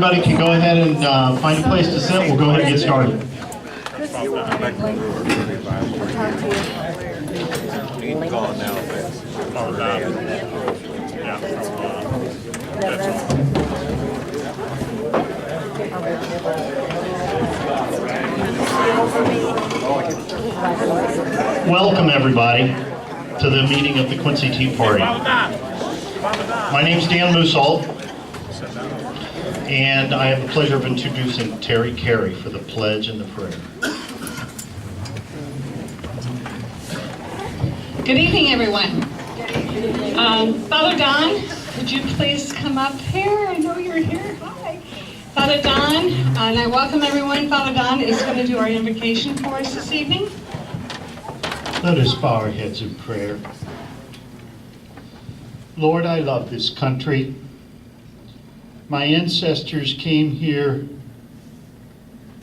everybody can go ahead and find a place to sit, we'll go ahead and get started. Welcome everybody to the meeting of the Quincy Tea Party. My name's Dan Moosalt, and I have the pleasure of introducing Terry Carey for the pledge and the prayer. Good evening, everyone. Father Don, could you please come up here? I know you're here. Hi. Father Don, and I welcome everyone. Father Don is going to do our invocation for us this evening. Let us bow our heads in prayer. Lord, I love this country. My ancestors came here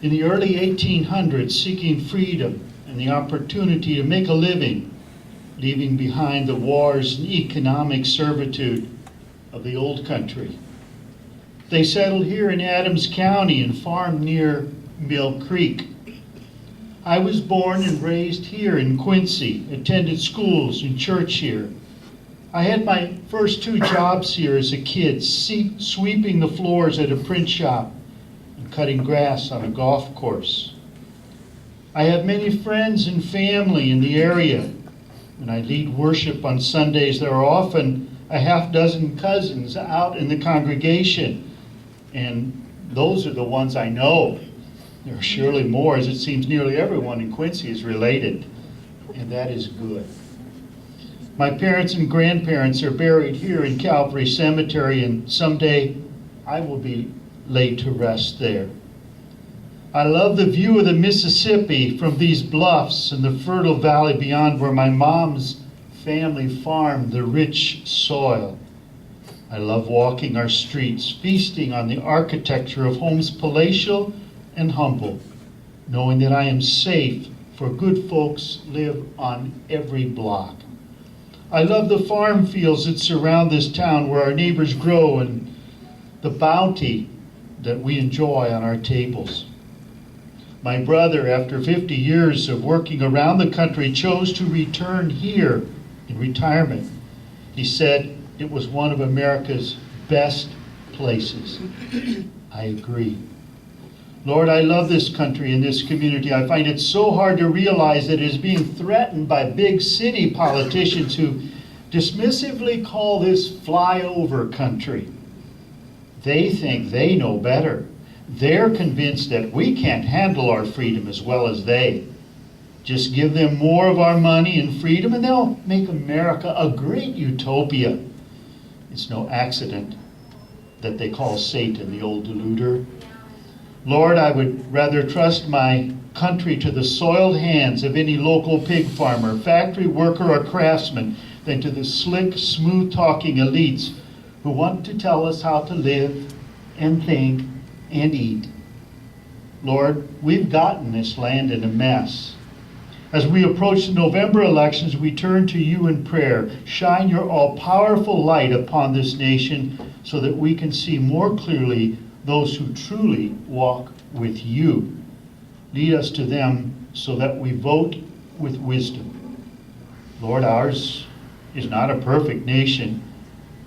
in the early 1800s seeking freedom and the opportunity to make a living, leaving behind the wars and economic servitude of the old country. They settled here in Adams County and farmed near Mill Creek. I was born and raised here in Quincy, attended schools and church here. I had my first 2 jobs here as a kid, sweeping the floors at a print shop and cutting grass on a golf course. I have many friends and family in the area. When I lead worship on Sundays, there are often a half dozen cousins out in the congregation, and those are the ones I know. There are surely more, as it seems nearly everyone in Quincy is related, and that is good. My parents and grandparents are buried here in Calvary Cemetery, and someday I will be laid to rest there. I love the view of the Mississippi from these bluffs and the fertile valley beyond where my mom's family farmed the rich soil. I love walking our streets, feasting on the architecture of homes palatial and humble, knowing that I am safe, for good folks live on every block. I love the farm fields that surround this town where our neighbors grow and the bounty that we enjoy on our tables. My brother, after 50 years of working around the country, chose to return here in retirement. He said it was one of America's best places. I agree. Lord, I love this country and this community. I find it so hard to realize that it is being threatened by big city politicians who dismissively call this flyover country. They think they know better. They're convinced that we can't handle our freedom as well as they. Just give them more of our money and freedom and they'll make America a great utopia. It's no accident that they call Satan the old deluder. Lord, I would rather trust my country to the soiled hands of any local pig farmer, factory worker, or craftsman than to the slick, smooth-talking elites who want to tell us how to live and think and eat. Lord, we've gotten this land in a mess. As we approach the November elections, we turn to you in prayer. Shine your all-powerful light upon this nation so that we can see more clearly those who truly walk with you. Lead us to them so that we vote with wisdom. Lord, ours is not a perfect nation.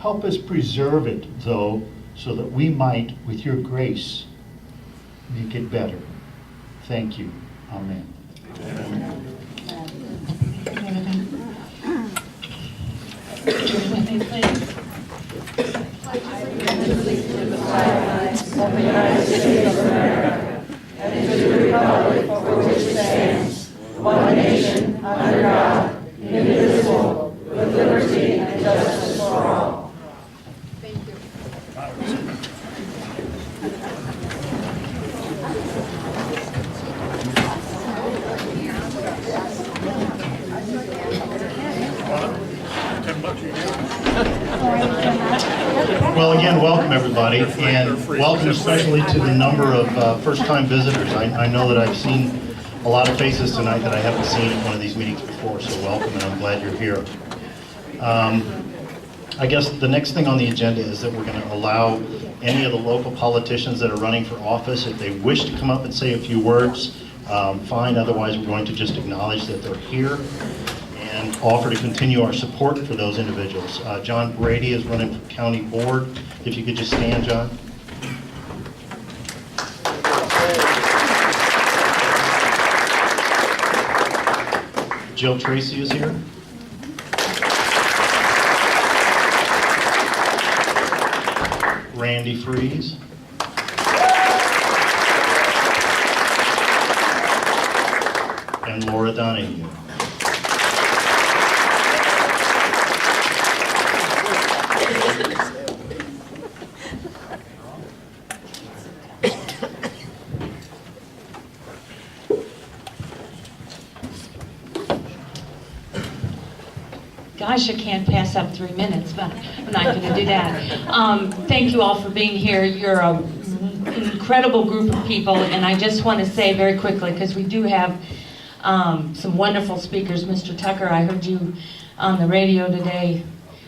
Help us preserve it, though, so that we might, with your grace, make it better. Thank you. Amen. Amen. With me, please. Of the United States of America, and to the republic for which it stands, one nation, under God, indivisible, with liberty and justice for all. Thank you. Well, again, welcome everybody, and welcome especially to the number of first-time visitors. I know that I've seen a lot of faces tonight that I haven't seen at one of these meetings before, so welcome, and I'm glad you're here. I guess the next thing on the agenda is that we're going to allow any of the local politicians that are running for office, if they wish to come up and say a few words, fine. Otherwise, we're going to just acknowledge that they're here and offer to continue our support for those individuals. John Brady is running for county board. If you could just stand, John. Jill Tracy is here. Randy Freeze. And Laura Donahue. Gosh, I can't pass up 3 minutes, but I'm not going to do that. Thank you all for being here. You're an incredible group of people, and I just want to say very quickly, because we do have some wonderful speakers. Mr. Tucker, I heard you on the radio today.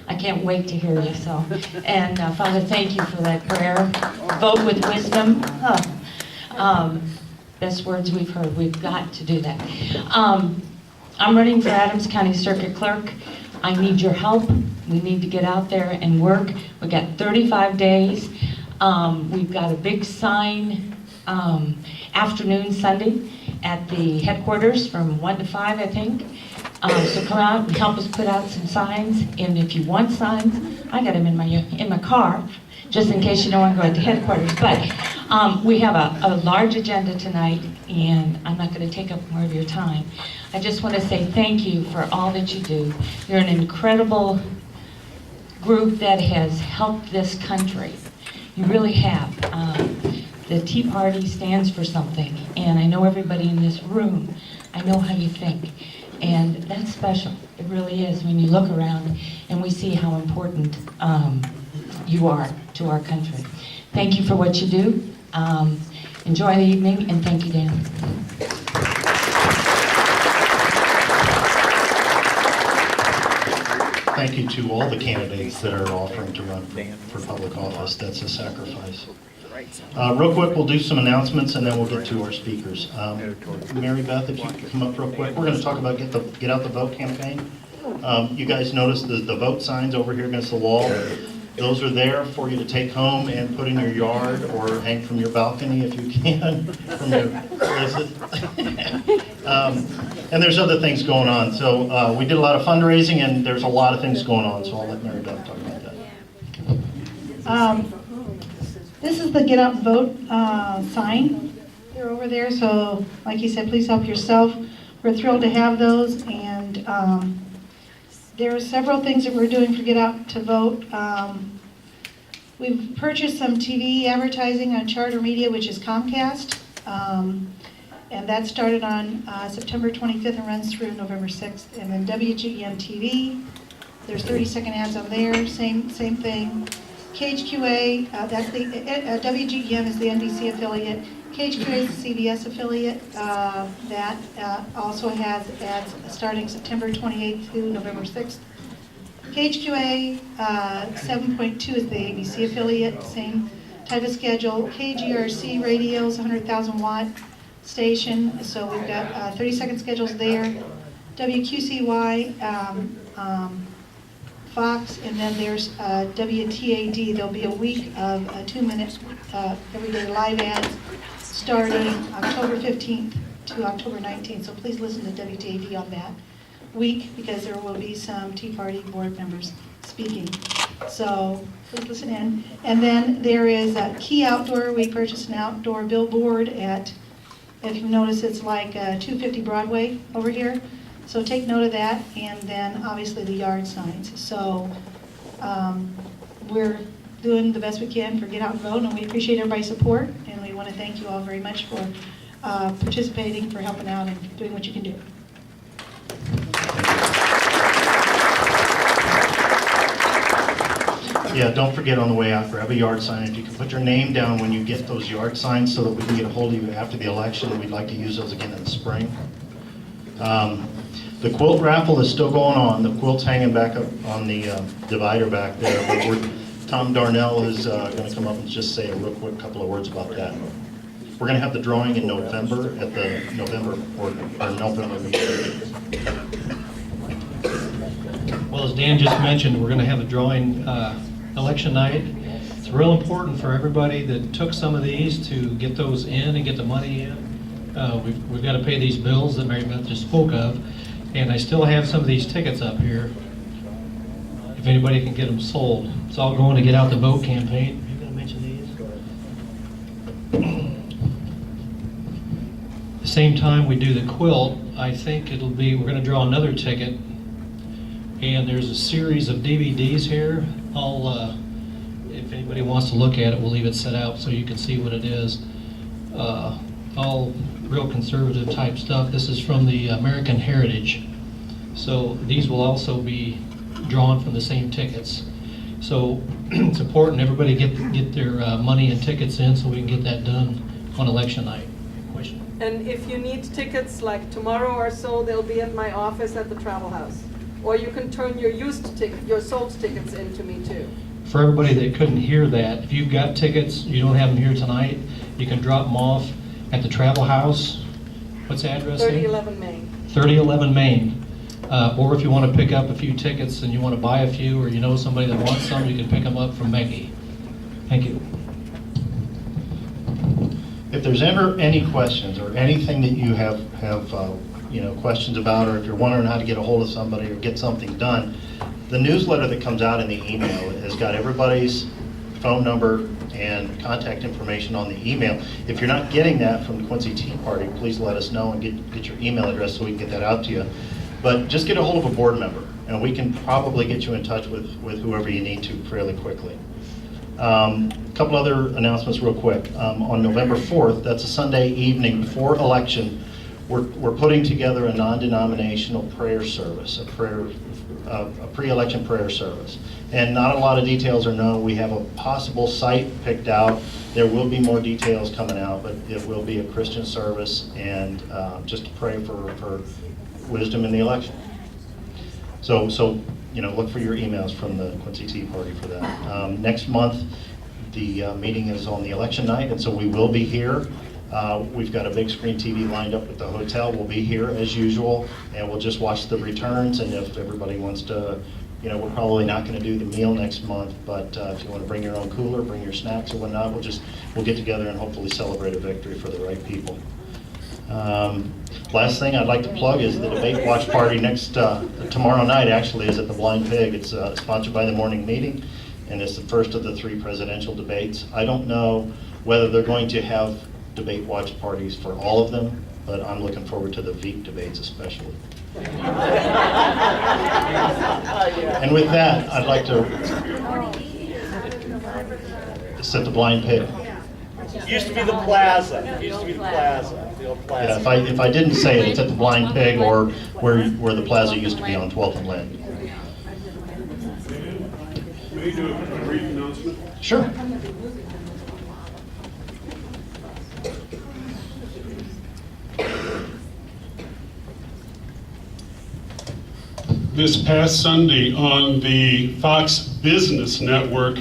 I can't wait to hear you. So, and Father, thank you for that prayer. Vote with wisdom. Best words we've heard. We've got to do that. I'm running for Adams County Circuit Clerk. I need your help. We need to get out there and work. We've got 35 days. We've got a big sign afternoon Sunday at the headquarters from 1 to 5, I think. So come out and help us put out some signs. And if you want signs, I got them in my car, just in case you don't want to go at the headquarters. But we have a large agenda tonight, and I'm not going to take up more of your time. I just want to say thank you for all that you do. You're an incredible group that has helped this country. You really have. The Tea Party stands for something, and I know everybody in this room, I know how you think. And that's special. It really is when you look around and we see how important you are to our country. Thank you for what you do. Enjoy the evening, and thank you, Dan. Thank you to all the candidates that are offering to run for public office. That's a sacrifice. Real quick, we'll do some announcements and then we'll get to our speakers. Mary Beth, if you could come up real quick. We're going to talk about Get Out the Vote campaign. You guys noticed the vote signs over here against the wall. Those are there for you to take home and put in your yard or hang from your balcony if you can. From your places. And there's other things going on. So we did a lot of fundraising and there's a lot of things going on. So I'll let Mary Beth talk about that. This is the Get Out and Vote sign. They're over there, so like you said, please help yourself. We're thrilled to have those, and there are several things that we're doing for Get Out to Vote. We've purchased some TV advertising on Charter Media, which is Comcast, and that started on September 25th and runs through November 6th. And then WGEM TV, there's 30-second ads on there, same thing. KHQA, that's the WGEM is the NBC affiliate. KHQA is the CBS affiliate. That also has ads starting September 28th through November 6th. KHQA 7.2 is the ABC affiliate, same type of schedule. KGRC radio's 100,000 watt station, so we've got 30-second schedules there. WQCY. Fox, and then there's WTAD. There'll be a week of 2-minute everyday live ads starting October 15th to October 19th. So please listen to WTAD on that week because there will be some Tea Party board members speaking. So please listen in. And then there is a Key Outdoor. We purchased an outdoor billboard at, if you notice, it's like 250 Broadway over here. So take note of that, and then obviously the yard signs. So we're doing the best we can for Get Out and Vote, and we appreciate everybody's support, and we want to thank you all very much for participating, for helping out, and doing what you can do. Yeah, don't forget on the way out, grab a yard sign. If you can put your name down when you get those yard signs so that we can get a hold of you after the election. We'd like to use those again in the spring. The quilt raffle is still going on. The quilt's hanging back up on the divider back there, but we're Tom Darnell is going to come up and just say a real quick couple of words about that. We're going to have the drawing in November at the November meeting. Well, as Dan just mentioned, we're going to have a drawing election night. It's real important for everybody that took some of these to get those in and get the money in. We've got to pay these bills that Mary Beth just spoke of, and I still have some of these tickets up here. If anybody can get them sold, it's all going to Get Out the Vote campaign. You going to mention these? At the same time we do the quilt, I think we're going to draw another ticket. And there's a series of DVDs here. If anybody wants to look at it, we'll leave it set out so you can see what it is. All real conservative type stuff. This is from the American Heritage. So these will also be drawn from the same tickets. So it's important everybody get their money and tickets in so we can get that done on election night. Question? And if you need tickets like tomorrow or so, they'll be at my office at the Travel House. Or you can turn your sold tickets in to me too. For everybody that couldn't hear that, if you've got tickets, you don't have them here tonight, you can drop them off at the Travel House. What's the address? 3011 Main. 3011 Main. Or if you want to pick up a few tickets and you want to buy a few, or you know somebody that wants some, you can pick them up from Maggie. Thank you. If there's ever any questions or anything that you have questions about, or if you're wondering how to get a hold of somebody or get something done, the newsletter that comes out in the email has got everybody's phone number and contact information on the email. If you're not getting that from the Quincy Tea Party, please let us know and get your email address so we can get that out to you. But just get a hold of a board member, and we can probably get you in touch with whoever you need to fairly quickly. A couple other announcements real quick. On November 4th, that's a Sunday evening before election, we're putting together a non-denominational prayer service, a pre-election prayer service. And not a lot of details are known. We have a possible site picked out. There will be more details coming out, but it will be a Christian service, and just to pray for wisdom in the election. So look for your emails from the Quincy Tea Party for that. Next month, the meeting is on the election night, and so we will be here. We've got a big screen TV lined up at the hotel. We'll be here as usual, and we'll just watch the returns. And if everybody wants to, we're probably not going to do the meal next month, but if you want to bring your own cooler, bring your snacks or whatnot, we'll get together and hopefully celebrate a victory for the right people. Last thing I'd like to plug is the debate watch party tomorrow night. Actually, is at the Blind Pig. It's sponsored by the Morning Meeting, and it's the first of the 3 presidential debates. I don't know whether they're going to have debate watch parties for all of them, but I'm looking forward to the Veep debates especially. And with that, I'd like to set the Blind Pig. Used to be the Plaza. The old Plaza. Yeah, if I didn't say it, it's at the Blind Pig, or where the Plaza used to be on 12th and Lind. May I do a brief announcement? Sure. This past Sunday on the Fox Business Network,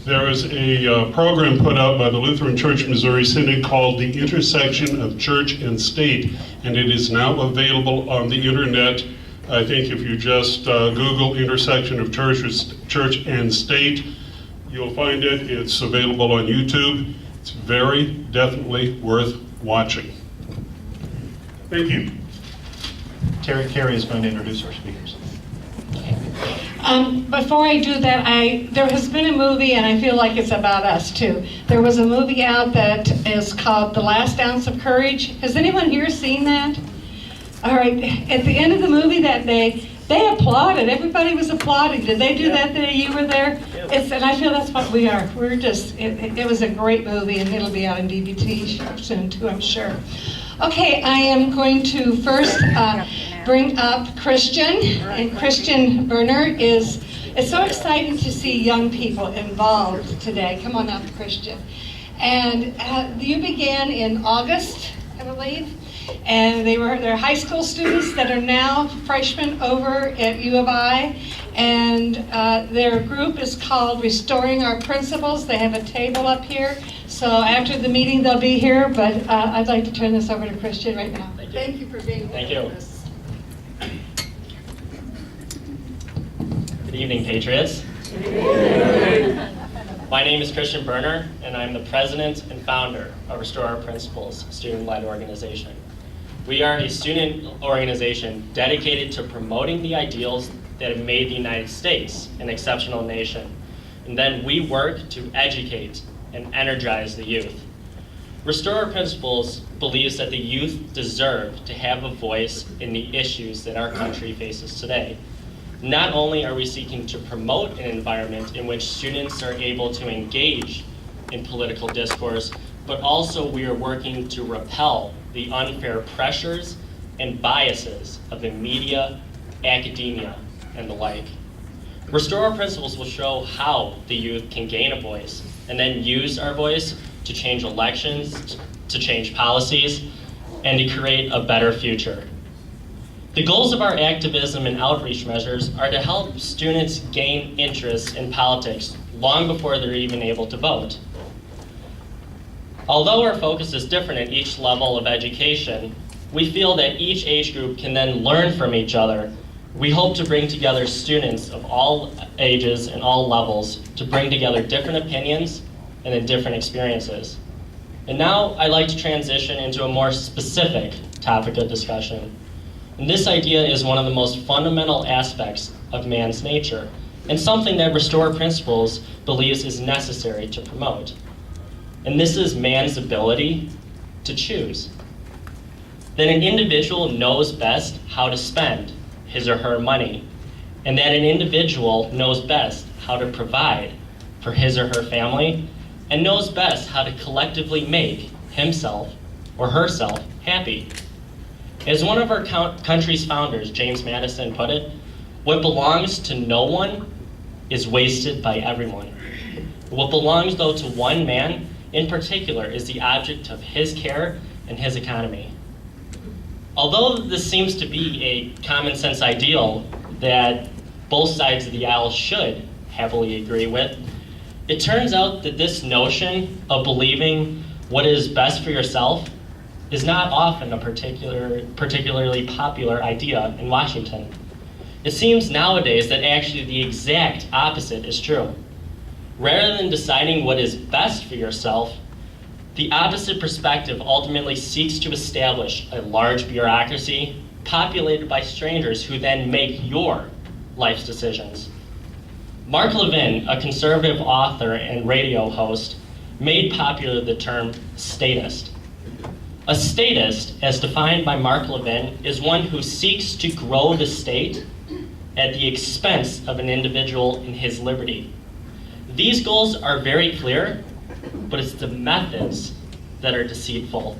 there was a program put out by the Lutheran Church Missouri Synod called The Intersection of Church and State, and it is now available on the internet. I think if you just Google Intersection of Church and State, you'll find it. It's available on YouTube. It's definitely worth watching. Thank you. Carrie is going to introduce our speakers. Before I do that, there has been a movie, and I feel like it's about us too. There was a movie out that is called The Last Ounce of Courage. Has anyone here seen that? All right, at the end of the movie that day, they applauded. Everybody was applauding. Did they do that the day you were there? And I feel that's what we are. We're just, it was a great movie, and it'll be out on DVD soon too, I'm sure. Okay, I am going to first bring up Christian, and Christian Berner it's so exciting to see young people involved today. Come on up, Christian. And you began in August, I believe, and they're high school students that are now freshmen over at U of I, And their group is called Restoring Our Principles. They have a table up here. So after the meeting, they'll be here, but I'd like to turn this over to Christian right now. Thank you for being here with us. Good evening, Patriots. My name is Christian Berner, and I'm the president and founder of Restore Our Principles student-led organization. We are a student organization dedicated to promoting the ideals that have made the United States an exceptional nation. And then we work to educate and energize the youth. Restore Our Principles believes that the youth deserve to have a voice in the issues that our country faces today. Not only are we seeking to promote an environment in which students are able to engage in political discourse, but also we are working to repel the unfair pressures and biases of the media, academia, and the like. Restore Our Principles will show how the youth can gain a voice and then use our voice to change elections, to change policies, and to create a better future. The goals of our activism and outreach measures are to help students gain interest in politics long before they're even able to vote. Although our focus is different at each level of education, we feel that each age group can then learn from each other. We hope to bring together students of all ages and all levels to bring together different opinions and then different experiences. And now I'd like to transition into a more specific topic of discussion. And this idea is one of the most fundamental aspects of man's nature, and something that Restore Principles believes is necessary to promote. And this is man's ability to choose. That an individual knows best how to spend his or her money, and that an individual knows best how to provide for his or her family, and knows best how to collectively make himself or herself happy. As one of our country's founders, James Madison, put it, what belongs to no one is wasted by everyone. What belongs, though, to one man in particular is the object of his care and his economy. Although this seems to be a common sense ideal that both sides of the aisle should happily agree with, it turns out that this notion of believing what is best for yourself is not often a particularly popular idea in Washington. It seems nowadays that actually the exact opposite is true. Rather than deciding what is best for yourself, the opposite perspective ultimately seeks to establish a large bureaucracy populated by strangers who then make your life's decisions. Mark Levin, a conservative author and radio host, made popular the term statist. A statist, as defined by Mark Levin, is one who seeks to grow the state at the expense of an individual in his liberty. These goals are very clear, but it's the methods that are deceitful.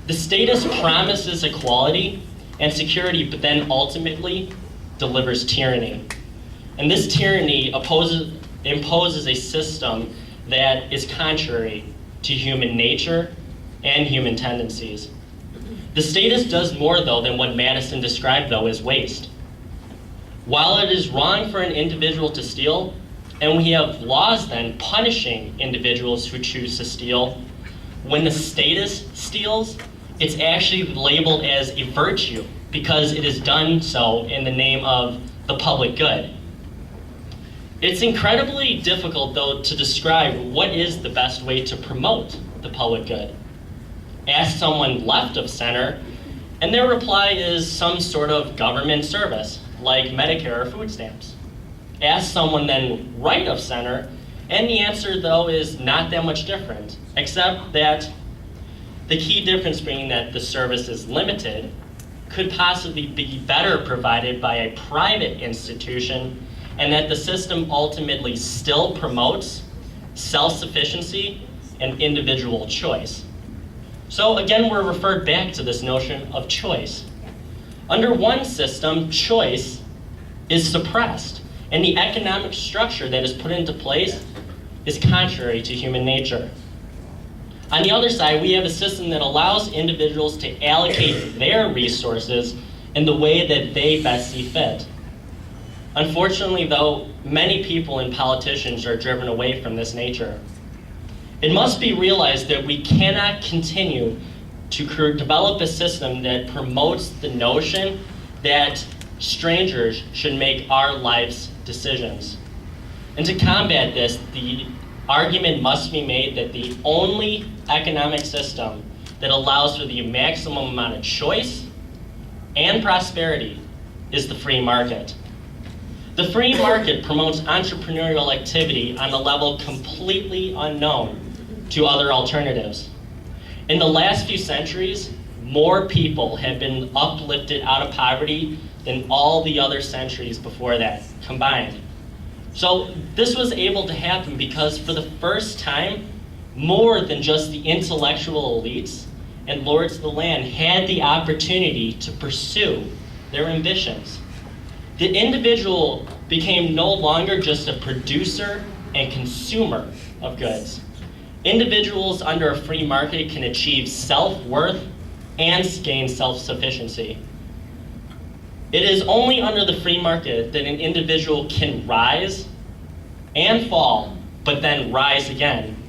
The statist promises equality and security, but then ultimately delivers tyranny. And this tyranny imposes a system that is contrary to human nature and human tendencies. The statist does more, though, than what Madison described, though, as waste. While it is wrong for an individual to steal, and we have laws then punishing individuals who choose to steal, when the statist steals, it's actually labeled as a virtue because it is done so in the name of the public good. It's incredibly difficult, though, to describe what is the best way to promote the public good. Ask someone left of center, and their reply is some sort of government service, like Medicare or food stamps. Ask someone then right of center, and the answer, though, is not that much different, except that the key difference being that the service is limited could possibly be better provided by a private institution, and that the system ultimately still promotes self-sufficiency and individual choice. So again, we're referred back to this notion of choice. Under one system, choice is suppressed, and the economic structure that is put into place is contrary to human nature. On the other side, we have a system that allows individuals to allocate their resources in the way that they best see fit. Unfortunately, though, many people and politicians are driven away from this nature. It must be realized that we cannot continue to develop a system that promotes the notion that strangers should make our life's decisions. And to combat this, the argument must be made that the only economic system that allows for the maximum amount of choice and prosperity is the free market. The free market promotes entrepreneurial activity on a level completely unknown to other alternatives. In the last few centuries, more people have been uplifted out of poverty than all the other centuries before that combined. So this was able to happen because for the first time, more than just the intellectual elites and lords of the land had the opportunity to pursue their ambitions. The individual became no longer just a producer and consumer of goods. Individuals under a free market can achieve self-worth and gain self-sufficiency. It is only under the free market that an individual can rise and fall, but then rise again.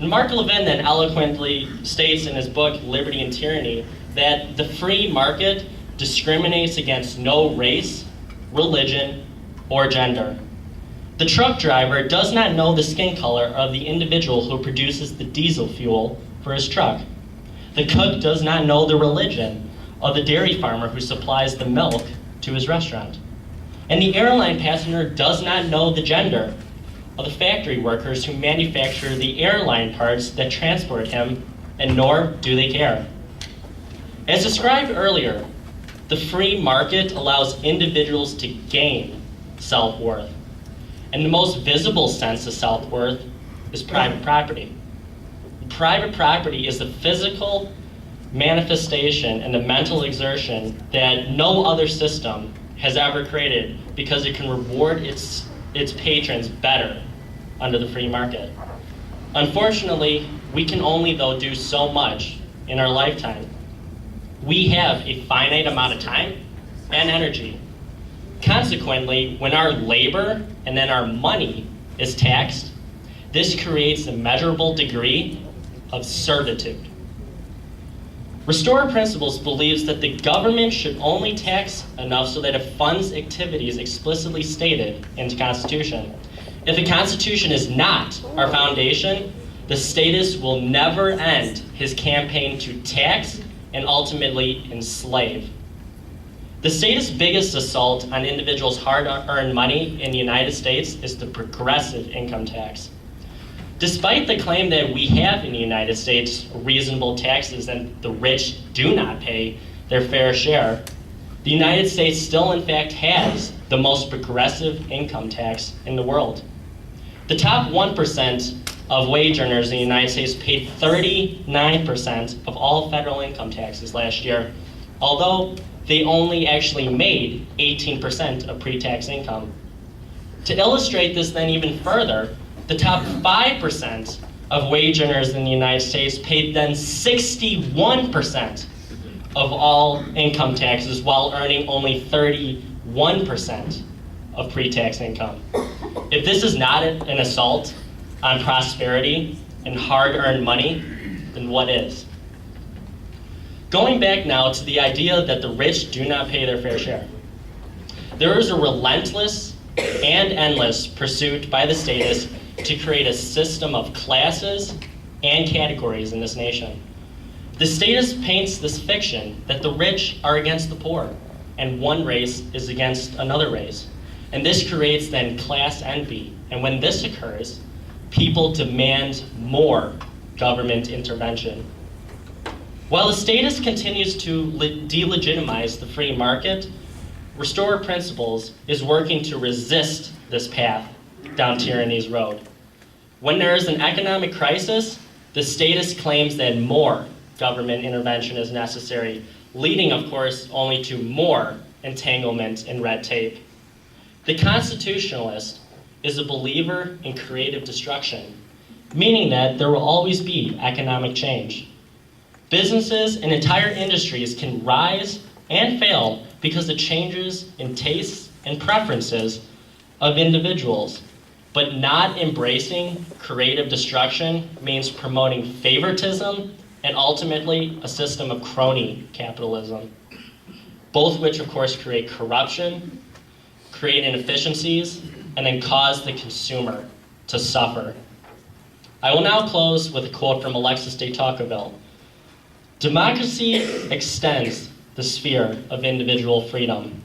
And Mark Levin then eloquently states in his book, Liberty and Tyranny, that the free market discriminates against no race, religion, or gender. The truck driver does not know the skin color of the individual who produces the diesel fuel for his truck. The cook does not know the religion of the dairy farmer who supplies the milk to his restaurant. And the airline passenger does not know the gender of the factory workers who manufacture the airline parts that transport him, and nor do they care. As described earlier, the free market allows individuals to gain self-worth. And the most visible sense of self-worth is private property. Private property is the physical manifestation and the mental exertion that no other system has ever created because it can reward its patrons better under the free market. Unfortunately, we can only, though, do so much in our lifetime. We have a finite amount of time and energy. Consequently, when our labor and then our money is taxed, this creates a measurable degree of servitude. Restorer Principles believes that the government should only tax enough so that it funds activities explicitly stated in the Constitution. If the Constitution is not our foundation, the statist will never end his campaign to tax and ultimately enslave. The statist's biggest assault on individuals' hard-earned money in the United States is the progressive income tax. Despite the claim that we have in the United States reasonable taxes and the rich do not pay their fair share, the United States still in fact has the most progressive income tax in the world. The top 1% of wage earners in the United States paid 39% of all federal income taxes last year, although they only actually made 18% of pre-tax income. To illustrate this then even further, the top 5% of wage earners in the United States paid then 61% of all income taxes while earning only 31% of pre-tax income. If this is not an assault on prosperity and hard-earned money, then what is? Going back now to the idea that the rich do not pay their fair share. There is a relentless and endless pursuit by the statists to create a system of classes and categories in this nation. The statist paints this fiction that the rich are against the poor and one race is against another race. And this creates then class envy. And when this occurs, people demand more government intervention. While the statist continues to delegitimize the free market, Restorer Principles is working to resist this path down tyranny's road. When there is an economic crisis, the statist claims that more government intervention is necessary, leading, of course, only to more entanglement in red tape. The constitutionalist is a believer in creative destruction, meaning that there will always be economic change. Businesses and entire industries can rise and fail because of changes in tastes and preferences of individuals. But not embracing creative destruction means promoting favoritism and ultimately a system of crony capitalism, both which of course create corruption, create inefficiencies, and then cause the consumer to suffer. I will now close with a quote from Alexis de Tocqueville. Democracy extends the sphere of individual freedom.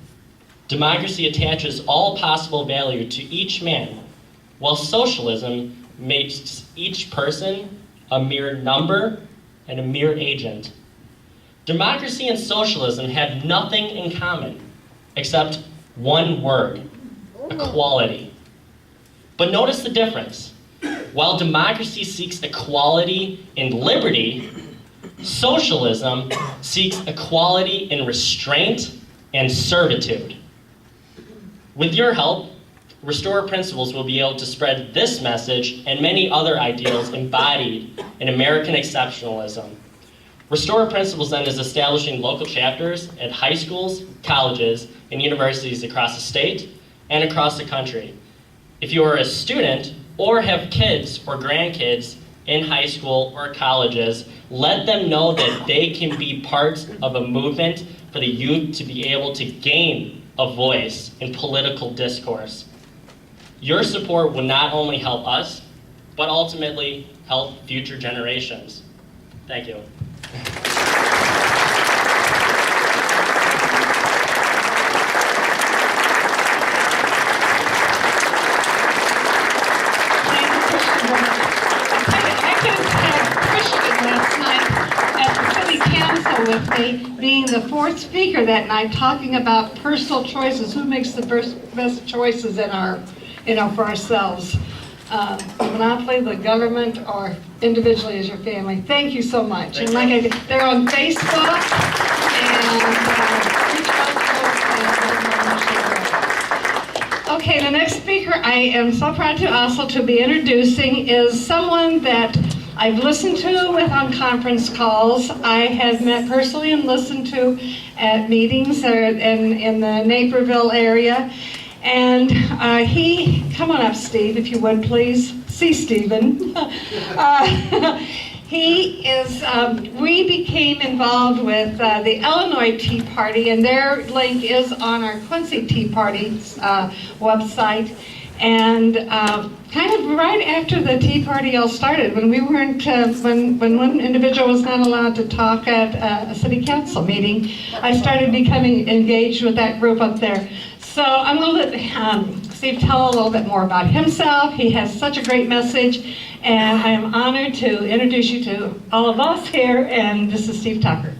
Democracy attaches all possible value to each man, while socialism makes each person a mere number and a mere agent. Democracy and socialism have nothing in common except one word: equality. But notice the difference. While democracy seeks equality in liberty, socialism seeks equality in restraint and servitude. With your help, Restore Principles will be able to spread this message and many other ideals embodied in American exceptionalism. Restore Principles then is establishing local chapters at high schools, colleges, and universities across the state and across the country. If you are a student or have kids or grandkids in high school or colleges, let them know that they can be part of a movement for the youth to be able to gain a voice in political discourse. Your support will not only help us, but ultimately help future generations. Thank you. With me being the fourth speaker that night, talking about personal choices, who makes the best choices in our, for ourselves, the monopoly, the government, or individually as your family. Thank you so much. And like they're on Facebook, and okay, the next speaker I am so proud to also to be introducing is someone that I've listened to on conference calls. I have met personally and listened to at meetings in the Naperville area. And come on up, Steve, if you would, please. See Stephen. We became involved with the Illinois Tea Party, and their link is on our Quincy Tea Party's website. And kind of right after the Tea Party all started, when we weren't, when one individual was not allowed to talk at a city council meeting, I started becoming engaged with that group up there. So I'm going to let Steve tell a little bit more about himself. He has such a great message, and I am honored to introduce you to all of us here, and this is Steve Tucker.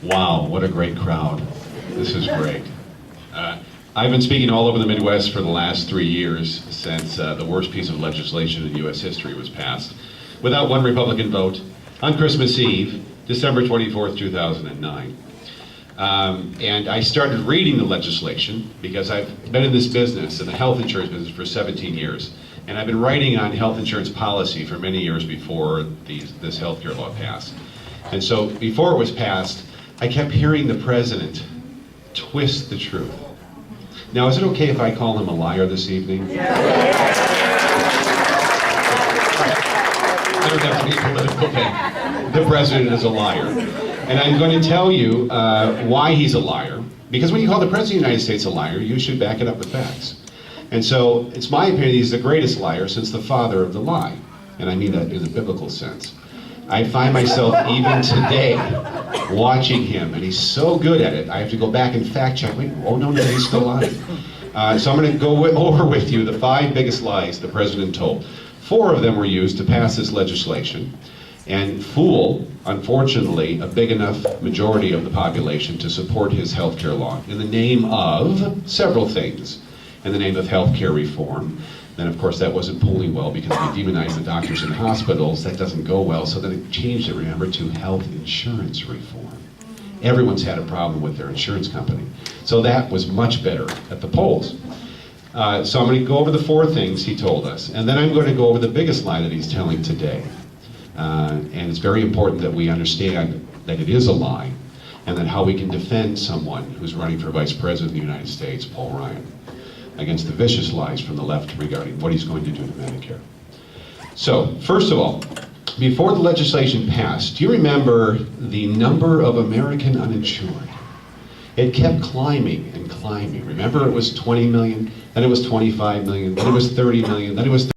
Wow, what a great crowd. This is great. I've been speaking all over the Midwest for the last 3 years since the worst piece of legislation in U.S. history was passed, without one Republican vote, on Christmas Eve, December 24th, 2009. And I started reading the legislation because I've been in this business, in the health insurance business, for 17 years. And I've been writing on health insurance policy for many years before this health care law passed. And so before it was passed, I kept hearing the president twist the truth. Now, is it okay if I call him a liar this evening? I don't have to be political. Okay. The president is a liar. And I'm going to tell you why he's a liar. Because when you call the president of the United States a liar, you should back it up with facts. And so it's my opinion he's the greatest liar since the father of the lie. And I mean that in a biblical sense. I find myself even today watching him, and he's so good at it, I have to go back and fact check. Wait, oh no, he's still lying. So I'm going to go over with you the 5 biggest lies the president told. 4 of them were used to pass this legislation and fool, unfortunately, a big enough majority of the population to support his health care law in the name of several things. In the name of health care reform. Then, of course, that wasn't polling well because we demonized the doctors and hospitals. That doesn't go well, so then it changed it, remember, to health insurance reform. Everyone's had a problem with their insurance company. So that was much better at the polls. So I'm going to go over the 4 things he told us, and then I'm going to go over the biggest lie that he's telling today. And it's very important that we understand that it is a lie, and that how we can defend someone who's running for Vice President of the United States, Paul Ryan, against the vicious lies from the left regarding what he's going to do to Medicare. So, first of all, before the legislation passed, do you remember the number of American uninsured? It kept climbing and climbing. Remember, it was 20 million, then it was 25 million, then it was 30 million, then it was